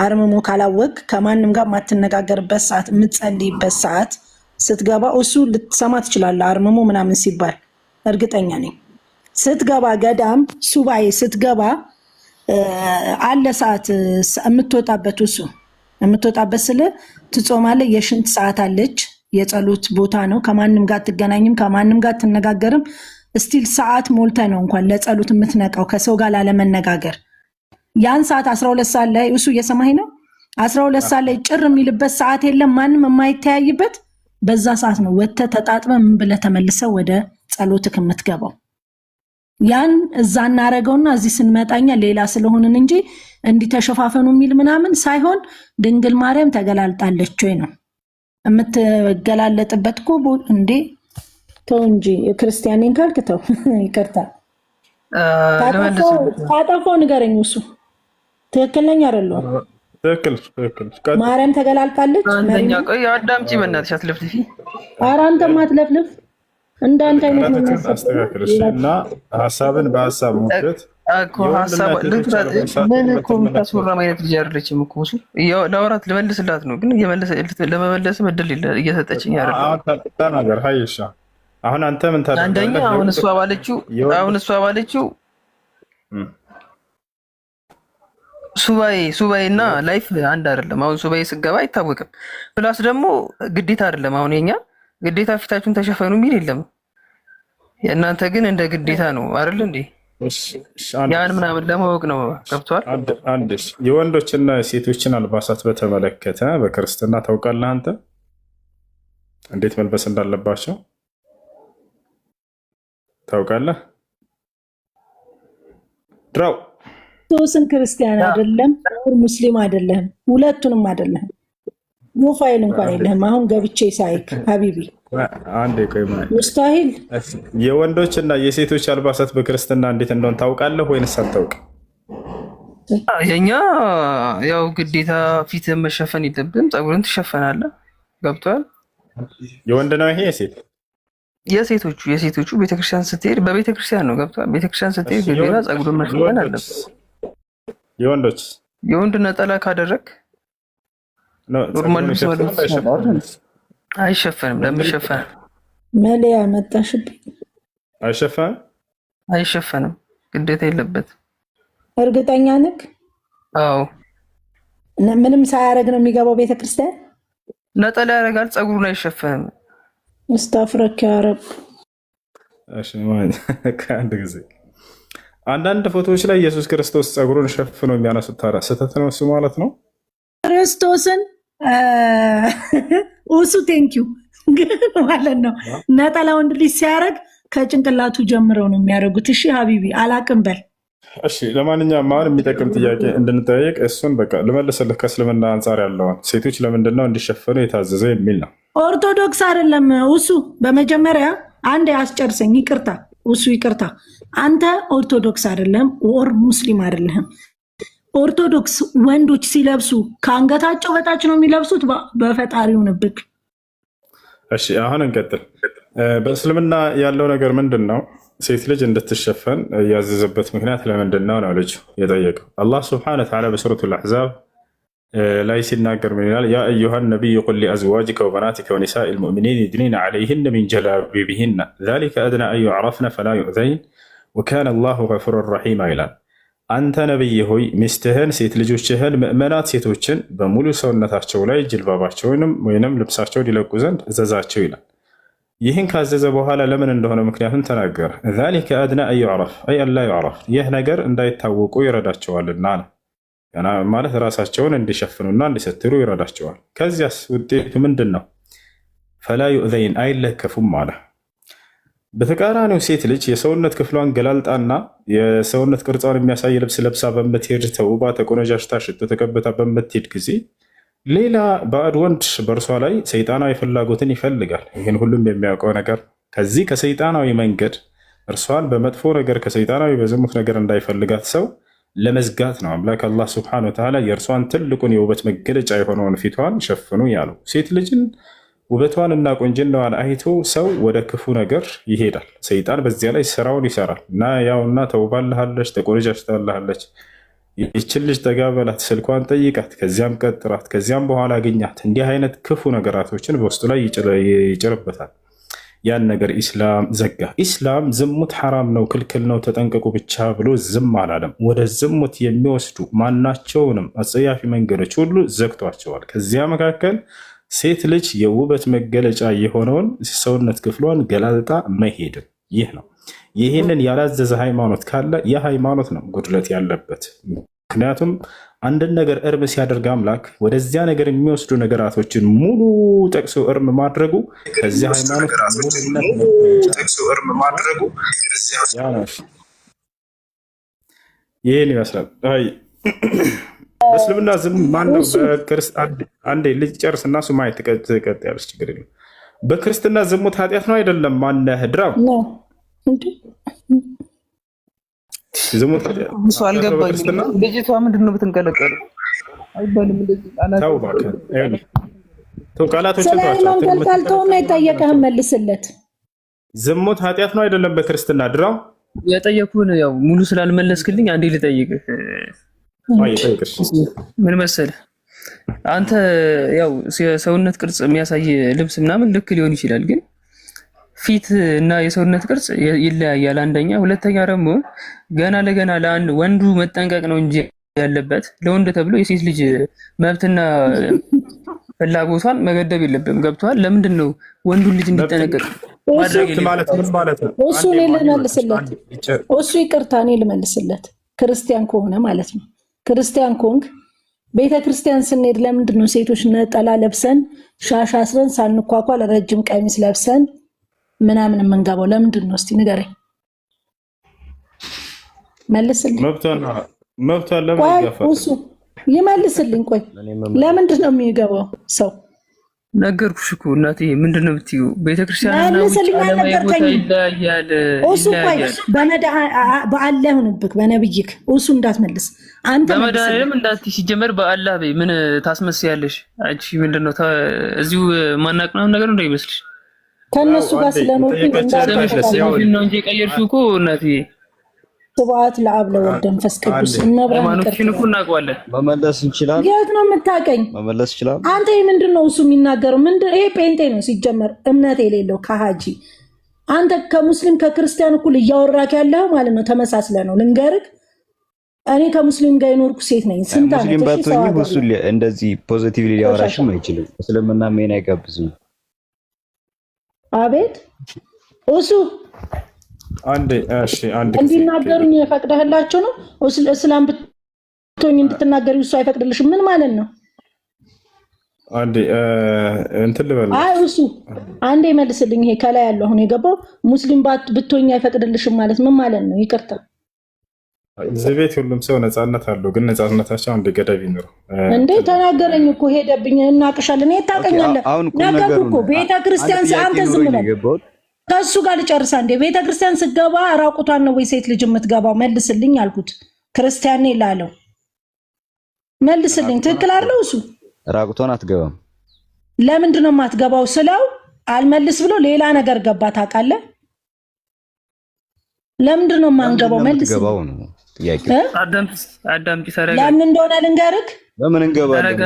አርምሞ ካላወቅ ከማንም ጋር ማትነጋገርበት ሰዓት የምትጸልይበት ሰዓት ስትገባ እሱ ልትሰማ ትችላለህ። አርምሞ ምናምን ሲባል እርግጠኛ ነኝ። ስትገባ ገዳም ሱባኤ ስትገባ አለ ሰዓት የምትወጣበት እሱ የምትወጣበት ስለ ትጾማለህ። የሽንት ሰዓት አለች የጸሎት ቦታ ነው። ከማንም ጋር አትገናኝም፣ ከማንም ጋር አትነጋገርም። ስቲል ሰዓት ሞልተ ነው እንኳን ለጸሎት የምትነቃው ከሰው ጋር ላለመነጋገር። ያን ሰዓት 12 ሰዓት ላይ እሱ እየሰማኝ ነው። 12 ሰዓት ላይ ጭር የሚልበት ሰዓት የለም፣ ማንም የማይተያይበት። በዛ ሰዓት ነው ወጥተህ ተጣጥበህ ምን ብለህ ተመልሰህ ወደ ጸሎትህ የምትገባው። ያን እዛ እናረገውና እዚህ ስንመጣኛ ሌላ ስለሆንን እንጂ እንዲህ ተሸፋፈኑ የሚል ምናምን ሳይሆን ድንግል ማርያም ተገላልጣለች ወይ ነው የምትገላለጥበት እኮ እንዴ። ተው እንጂ ክርስቲያኔን ካልክ ተው፣ ይቅርታ ታጠፋው ንገረኝ። እሱ ትክክል ነኝ አይደለሁም? ትክክል። ማርያም ተገላልጣለች። አንደኛ ቆይ አዳምጪ በእናትሽ አትለፍልፊ። ኧረ አንተማ አትለፍልፍ። እንዳንተ አይነት ነው አስተካክልሽ እና ሀሳብን በሀሳብ ሙግት እኮ ሀሳብ ምን እኮ የምታስወራ አይነት ልጅ አይደለችም እኮ እሱ ለአውራት ልመልስላት ነው፣ ግን ለመመለስ እድል እየሰጠችኝ ነገር ሀይሻ። አሁን አንተ ምን ታደርጋለህ? አንደኛ አሁን እሷ ባለችው ሱባኤ እና ላይፍ አንድ አይደለም። አሁን ሱባኤ ስገባ አይታወቅም። ፕላስ ደግሞ ግዴታ አይደለም። አሁን የኛ ግዴታ ፊታችሁን ተሸፈኑ የሚል የለም። የእናንተ ግን እንደ ግዴታ ነው አይደል እንዴ? ያን ምናምን ለማወቅ ነው። ገብቷል? አንድ የወንዶችና የሴቶችን አልባሳት በተመለከተ በክርስትና ታውቃለህ አንተ እንዴት መልበስ እንዳለባቸው ታውቃለህ? ድራው ክርስቶስን ክርስቲያን አይደለም ሙስሊም አይደለም፣ ሁለቱንም አይደለም። ፕሮፋይል እንኳን የለህም። አሁን ገብቼ ሳይክ ሀቢቢ አንዴ ቆይ ሙስታሂል። የወንዶችና የሴቶች አልባሳት በክርስትና እንዴት እንደሆነ ታውቃለህ ወይንስ አታውቅም? የኛ ያው ግዴታ ፊትህን መሸፈን የለብህም፣ ፀጉርን ትሸፈናለህ። ገብቷል? የወንድ ነው ይሄ የሴቶቹ ቤተክርስቲያን ስትሄድ በቤተክርስቲያን ነው። ገብቷል? ቤተክርስቲያን ስትሄድ ግዴታ ፀጉርን መሸፈን አለብህ። የወንዶች የወንድ ነጠላ ካደረግ ኖርማል ልብስ አይሸፈንም። ለምን ይሸፈናል? መለያ መጣሽብኝ። አይሸፈንም፣ ግዴታ የለበት። እርግጠኛ ነህ? አዎ። ምንም ሳያደርግ ነው የሚገባው ቤተክርስቲያን። ነጠላ ያደርጋል፣ ፀጉሩን አይሸፈንም። ሙስታፍረክ ያረብ። እሺ ማለት ከአንድ ጊዜ አንዳንድ ፎቶዎች ላይ ኢየሱስ ክርስቶስ ፀጉሩን ሸፍኖ የሚያነሱት ታዲያ ስህተት ነው እሱ ማለት ነው? ክርስቶስን እሱ ቴንኪዩ ግን ማለት ነው ነጠላ ወንድ ልጅ ሲያደርግ ከጭንቅላቱ ጀምረው ነው የሚያደርጉት። እሺ ሀቢቢ አላቅም በል። እሺ ለማንኛውም አሁን የሚጠቅም ጥያቄ እንድንጠያየቅ እሱን በቃ ልመልስልህ። ከእስልምና አንጻር ያለውን ሴቶች ለምንድን ነው እንዲሸፈኑ የታዘዘ የሚል ነው። ኦርቶዶክስ አይደለም እሱ። በመጀመሪያ አንድ ያስጨርሰኝ። ይቅርታ እሱ ይቅርታ። አንተ ኦርቶዶክስ አይደለም ወር ሙስሊም አይደለም። ኦርቶዶክስ ወንዶች ሲለብሱ ከአንገታቸው በታች ነው የሚለብሱት። በፈጣሪው ንብክ። እሺ አሁን እንቀጥል። በእስልምና ያለው ነገር ምንድን ነው? ሴት ልጅ እንድትሸፈን ያዘዘበት ምክንያት ለምንድን ነው ነው ልጅ የጠየቀው። አላህ ስብሐነ ወተዓላ በሱረቱል አሕዛብ ላይ ሲናገር ምን ይላል? ያ አዩሃ ነቢይ ቁል ሊአዝዋጅከ ወበናቲከ ወኒሳኢል ሙእሚኒን ዩድኒነ ዐለይሂነ ሚን ጀላቢቢሂነ ዛሊከ አድና አን ዩዕረፍነ ፈላ ዩእዘይን ወካነ አላሁ ገፉረን ረሒማ ይላል። አንተ ነቢይ ሆይ ሚስትህን፣ ሴት ልጆችህን፣ ምእመናት ሴቶችን በሙሉ ሰውነታቸው ላይ ጅልባባቸውንም ወይንም ልብሳቸውን ይለቁ ዘንድ እዘዛቸው ይላል። ይህን ካዘዘ በኋላ ለምን እንደሆነ ምክንያቱም ተናገረ። ዛሊከ አድና አን ዩዕረፍ አይ አላ ዩዕረፍ፣ ይህ ነገር እንዳይታወቁ ይረዳቸዋልና ነው ማለት ራሳቸውን እንዲሸፍኑና እንዲሰትሩ ይረዳቸዋል። ከዚያስ ውጤቱ ምንድን ነው? ፈላ ዩእዘይን አይለከፉም አለ። በተቃራኒው ሴት ልጅ የሰውነት ክፍሏን ገላልጣና የሰውነት ቅርጿን የሚያሳይ ልብስ ለብሳ በምትሄድ ተውባ ተቆነጃጅታ ሽቶ ተቀብታ በምትሄድ ጊዜ ሌላ ባዕድ ወንድ በእርሷ ላይ ሰይጣናዊ ፍላጎትን ይፈልጋል። ይህን ሁሉም የሚያውቀው ነገር ከዚህ ከሰይጣናዊ መንገድ እርሷን በመጥፎ ነገር ከሰይጣናዊ በዝሙት ነገር እንዳይፈልጋት ሰው ለመዝጋት ነው አምላክ አላህ ስብሐነሁ ወተዓላ የእርሷን ትልቁን የውበት መገለጫ የሆነውን ፊቷን ሸፍኑ ያለው። ሴት ልጅን ውበቷን እና ቆንጅናዋን አይቶ ሰው ወደ ክፉ ነገር ይሄዳል። ሰይጣን በዚያ ላይ ስራውን ይሰራል እና ያውና ተውባልሃለች፣ ተቆነጃጅታልሃለች፣ ይችን ልጅ ጠጋ በላት፣ ስልኳን ጠይቃት፣ ከዚያም ቀጥራት፣ ከዚያም በኋላ አገኛት። እንዲህ አይነት ክፉ ነገራቶችን በውስጡ ላይ ይጭርበታል። ያን ነገር ኢስላም ዘጋ። ኢስላም ዝሙት ሐራም ነው፣ ክልክል ነው፣ ተጠንቀቁ ብቻ ብሎ ዝም አላለም። ወደ ዝሙት የሚወስዱ ማናቸውንም አጸያፊ መንገዶች ሁሉ ዘግቷቸዋል። ከዚያ መካከል ሴት ልጅ የውበት መገለጫ የሆነውን ሰውነት ክፍሏን ገላልጣ መሄድ ይህ ነው። ይህንን ያላዘዘ ሃይማኖት ካለ የሃይማኖት ነው ጉድለት ያለበት። ምክንያቱም አንድን ነገር እርም ሲያደርግ አምላክ ወደዚያ ነገር የሚወስዱ ነገራቶችን ሙሉ ጠቅሶ እርም ማድረጉ ከዚያ ሃይማኖት ይህን ይመስላል። በእስልምና ዝም ማነው አንዴ ልጅ ጨርስ እና እሱ ማየት ትቀጥያለች፣ ችግር የለም። በክርስትና ዝሙት ኃጢአት ነው አይደለም? ማነህ ድራው ዝሙት እሱ አልገባኝም። ልጅቷ ምንድን ነው ብትንቀለቀለው አይባልም እንደዚህ ቃላቶችን ተውና የጠየቀህን መልስለት። ዝሙት ኃጢአት ነው አይደለም በክርስትና? ድራው የጠየኩህን ያው ሙሉ ስላልመለስክልኝ አንዴ ልጠይቅህ። ምን መሰለህ አንተ ያው የሰውነት ቅርጽ የሚያሳይ ልብስ ምናምን ልክ ሊሆን ይችላል፣ ግን ፊት እና የሰውነት ቅርጽ ይለያያል። አንደኛ፣ ሁለተኛ ደግሞ ገና ለገና ለአንድ ወንዱ መጠንቀቅ ነው እንጂ ያለበት ለወንድ ተብሎ የሴት ልጅ መብትና ፍላጎቷን መገደብ የለብም። ገብቶሃል? ለምንድን ነው ወንዱን ልጅ እንዲጠነቀቅ ማድረግ ማለት ምን ማለት ነው? እሱ እኔ ልመልስለት፣ እሱ ይቅርታ እኔ ልመልስለት። ክርስቲያን ከሆነ ማለት ነው። ክርስቲያን ኮንክ ቤተ ክርስቲያን ስንሄድ ለምንድን ነው ሴቶች ነጠላ ለብሰን ሻሽ አስረን ሳንኳኳል ረጅም ቀሚስ ለብሰን ምናምን የምንገባው? ለምንድን ነው እስቲ ንገረኝ፣ መልስልኝ። መብቷን ለምን ይገፋል? እሱ ይመልስልኝ። ቆይ ለምንድን ነው የሚገባው ሰው? ነገርኩሽ እኮ እናቴ። ምንድን ነው የምትይው? ቤተክርስቲያንና ውጭ ዓለማዊ ቦታ ይለያያል። እሱ ቆይ በአላህ ይሁንብክ በነብይክ እሱ እንዳትመልስ አንተ በመድኃኒዓለም እንዳትይ። ሲጀመር በአላህ በይ። ምን ታስመስያለሽ አንቺ? ምንድን ነው እዚሁ ማናቅናም ነገር እንዳይመስልሽ። ከነሱ ጋር ስለኖርኩኝ ነው እንጂ ቀየርሽው እኮ እናቴ። ስብሐት ለአብ ለወልድ መንፈስ ቅዱስ እነብራን ሃይማኖትሽን እኮ እናውቀዋለን። መመለስ እንችላለን። የት ነው የምታውቀኝ? መመለስ ይችላል። አንተ ምንድን ነው እሱ የሚናገረው? ምንድን ይሄ ጴንጤ ነው ሲጀመር፣ እምነት የሌለው ከሃጂ። አንተ ከሙስሊም ከክርስቲያን እኩል እያወራክ ያለው ማለት ነው። ተመሳስለ ነው ልንገርህ። እኔ ከሙስሊም ጋር የኖርኩ ሴት ነኝ። ስንት ዓመት ሙስሊም ባትሆኚ እሱ እንደዚህ ፖዚቲቭሊ ሊያወራሽም አይችልም። እስልምና ምን አይጋብዝም። አቤት እሱ አንዴ እንዲናገሩኝ የፈቅደህላቸው ነው? እስላም ብትሆኝ እንድትናገሪ እሱ አይፈቅድልሽም? ምን ማለት ነው? አንዴ እንትን ልበል። አይ እሱ አንዴ መልስልኝ። ይሄ ከላይ ያለው አሁን የገባው ሙስሊም ብትሆኝ አይፈቅድልሽም ማለት ምን ማለት ነው? ይቅርታ። እዚህ ቤት ሁሉም ሰው ነፃነት አለው፣ ግን ነፃነታቸው አንድ ገደብ ይኖረው። እንዴ ተናገረኝ እኮ ሄደብኝ። እናቅሻለን። እኔ ታውቀኛለህ። ነገርኩ እኮ ቤተክርስቲያን አንተ ዝም ብለህ ከእሱ ጋር ልጨርሳ እንዴ? ቤተክርስቲያን ስገባ ራቁቷን ነው ወይ ሴት ልጅ የምትገባው? መልስልኝ አልኩት። ክርስቲያን ነኝ ላለው መልስልኝ። ትክክል አይደለው? እሱ ራቁቷን አትገባም። ለምንድን ነው የማትገባው ስለው አልመልስ ብሎ ሌላ ነገር ገባ። ታውቃለህ? ለምንድን ነው የማንገባው? መልስልኝ። ለምን እንደሆነ ልንገርህ። ለምን እንገባለን?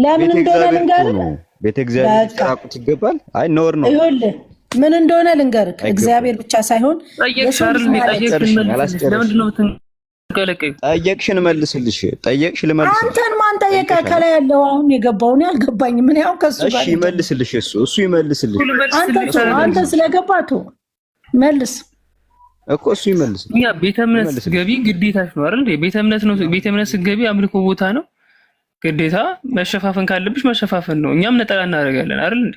ለምን እንደሆነ ልንገርህ። ቤተ እግዚአብሔር ራቁት ይገባል? አይ ኖር ነው። ይኸውልህ ምን እንደሆነ ልንገርህ። እግዚአብሔር ብቻ ሳይሆን ጠየቅሽን መልስልሽ። ጠየቅሽ ልመልስ። አንተን ማን ጠየቀ? ከላይ ያለው አሁን የገባውን ያልገባኝም። ምን ያው ከሱ ጋር እሺ ይመልስልሽ። እሱ ይመልስልሽ። አንተ ስለገባቱ መልስ እኮ እሱ ይመልስ። እኛ ቤተ እምነት ስትገቢ ግዴታሽ ነው አይደል? ቤተ እምነት ነው። ቤተ እምነት ስትገቢ አምልኮ ቦታ ነው። ግዴታ መሸፋፈን ካለብሽ መሸፋፈን ነው። እኛም ነጠላ እናደርጋለን አይደል እንዴ?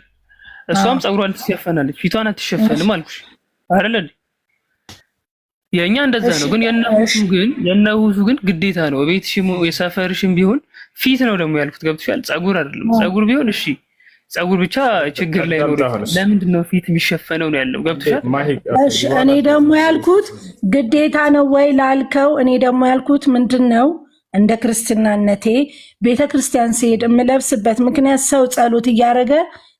እሷም ፀጉሯን ትሸፈናለች፣ ፊቷን አትሸፈንም አልኩሽ አይደል እንዴ? የኛ እንደዛ ነው። ግን የነሁሱ ግን ግዴታ ነው። ቤትሽም የሰፈርሽም ቢሆን ፊት ነው ደግሞ ያልኩት። ገብቶሻል? ፀጉር አይደለም። ፀጉር ቢሆን እሺ፣ ፀጉር ብቻ ችግር ላይ ነው። ለምንድን ነው ፊት የሚሸፈነው ነው ያለው? ገብቶሻል? እሺ፣ እኔ ደግሞ ያልኩት ግዴታ ነው ወይ ላልከው፣ እኔ ደግሞ ያልኩት ምንድነው እንደ ክርስትናነቴ ቤተክርስቲያን ሲሄድ የምለብስበት ምክንያት ሰው ጸሎት እያደረገ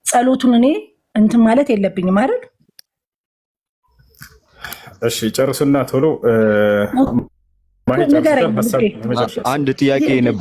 ጸሎቱን እኔ እንትን ማለት የለብኝም አይደል? እሺ ጨርሱና ቶሎ አንድ ጥያቄ ነበር።